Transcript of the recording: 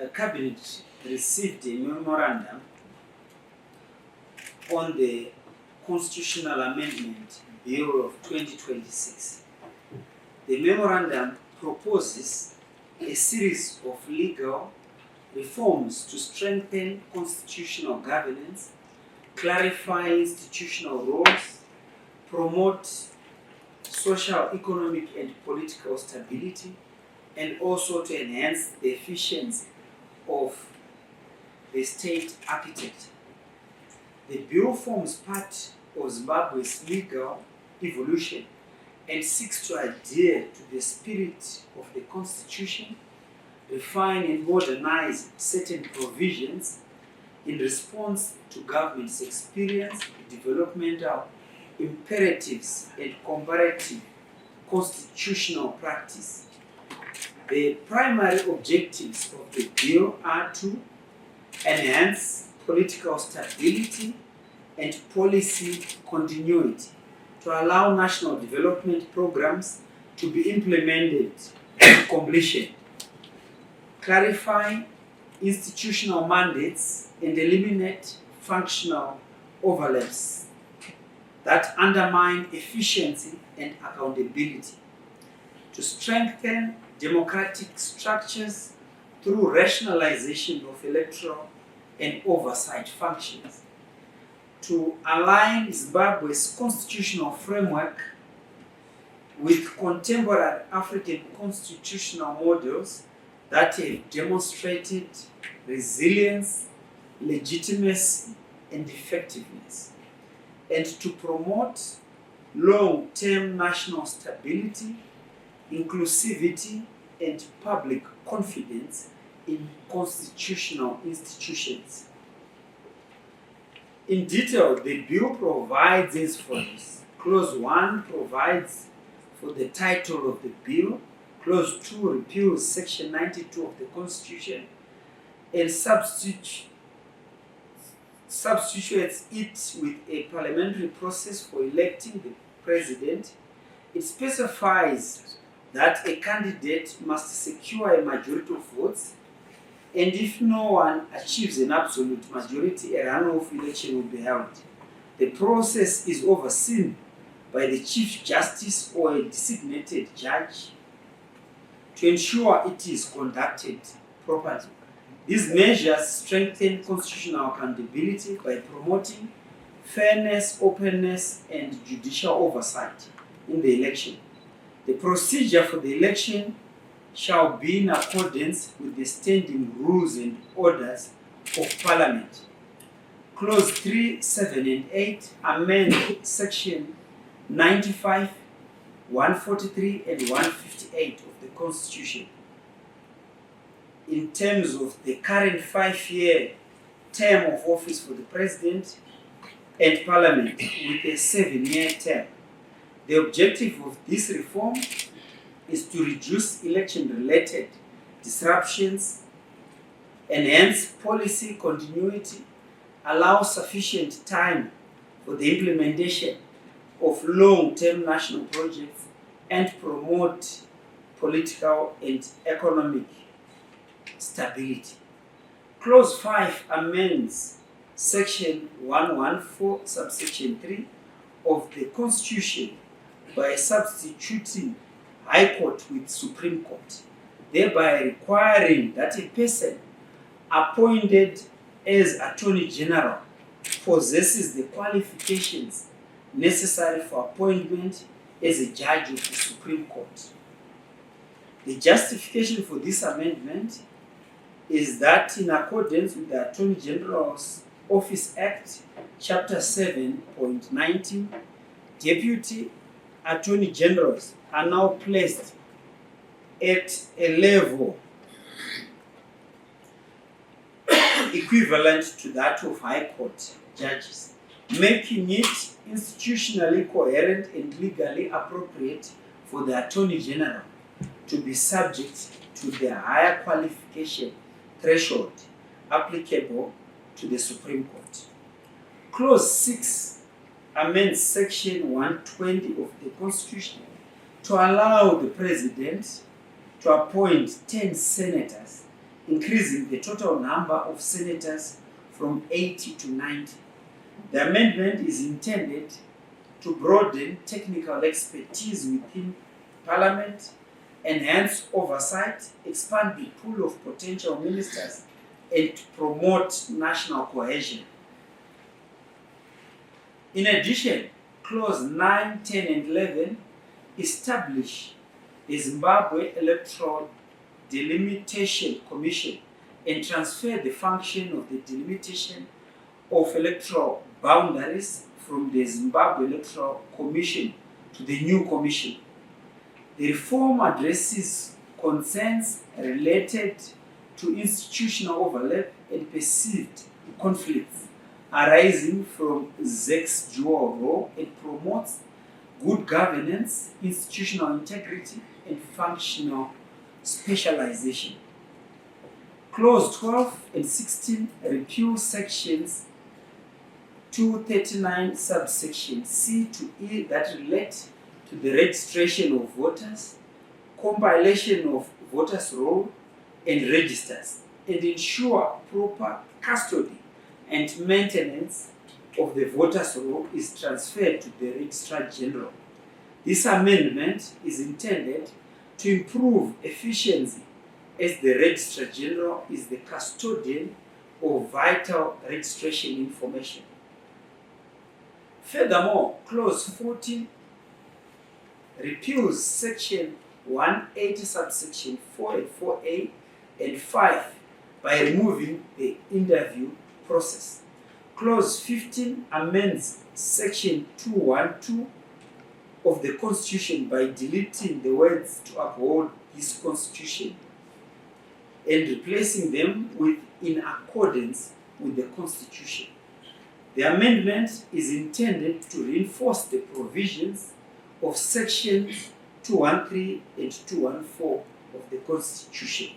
Cabinet received a memorandum on the Constitutional Amendment Bill of 2026. The memorandum proposes a series of legal reforms to strengthen constitutional governance, clarify institutional roles, promote social, economic, and political stability, and also to enhance the efficiency of the state architecture. The bill forms part of Zimbabwe's legal evolution and seeks to adhere to the spirit of the Constitution, refine and modernize certain provisions in response to government's experience, developmental imperatives, and comparative constitutional practice. The primary objectives of the bill are to enhance political stability and policy continuity, to allow national development programs to be implemented to completion, clarify institutional mandates and eliminate functional overlaps that undermine efficiency and accountability, to strengthen democratic structures through rationalization of electoral and oversight functions, to align Zimbabwe's constitutional framework with contemporary African constitutional models that have demonstrated resilience, legitimacy, and effectiveness, and to promote long-term national stability, inclusivity, and public confidence in constitutional institutions. In detail, the bill provides as follows. Clause 1 provides for the title of the bill. Clause 2 repeals Section 92 of the Constitution and substitutes it with a parliamentary process for electing the president. It specifies that a candidate must secure a majority of votes, and if no one achieves an absolute majority, a runoff election will be held. The process is overseen by the Chief Justice or a designated judge to ensure it is conducted properly. These measures strengthen constitutional accountability by promoting fairness, openness, and judicial oversight in the election. The procedure for the election shall be in accordance with the standing rules and orders of Parliament. Clause 3, 7, and 8 amend Section 95, 143, and 158 of the Constitution in terms of the current 5-year term of office for the President and Parliament with a 7-year term. The objective of this reform is to reduce election-related disruptions, enhance policy continuity, allow sufficient time for the implementation of long-term national projects, and promote political and economic stability. Clause 5 amends Section 114, subsection 3 of the Constitution by substituting High Court with Supreme Court, thereby requiring that a person appointed as Attorney General possesses the qualifications necessary for appointment as a judge of the Supreme Court. The justification for this amendment is that in accordance with the Attorney General's Office Act, Chapter 7.19, Deputy Attorney Generals are now placed at a level equivalent to that of High Court judges, making it institutionally coherent and legally appropriate for the Attorney General to be subject to the higher qualification threshold applicable to the Supreme Court. Clause 6 amends Section 120 of the Constitution to allow the President to appoint 10 senators increasing the total number of senators from 80 to 90. The amendment is intended to broaden technical expertise within Parliament, enhance oversight, expand the pool of potential ministers, and to promote national cohesion. In addition, Clause 9, 10, and 11 establish the Zimbabwe Electoral Delimitation Commission and transfer the function of the delimitation of electoral boundaries from the Zimbabwe Electoral Commission to the new commission. The reform addresses concerns related to institutional overlap and perceived conflicts arising from ZEC's dual role and promotes good governance, institutional integrity, and functional specialization. Clause 12 and 16 repeal sections 239 subsection C to E that relate to the registration of voters, compilation of voters' roll and registers, and ensure proper custody and maintenance of the voters' roll is transferred to the Registrar General. This amendment is intended to improve efficiency as the Registrar General is the custodian of vital registration information. Furthermore, Clause 14 repeals Section 180 subsection 4 and 4A and 5 by removing the interview process. Clause 15 amends Section 212 of the Constitution by deleting the words "to uphold this Constitution" and replacing them with "in accordance with the Constitution." The amendment is intended to reinforce the provisions of Sections 213 and 214 of the Constitution.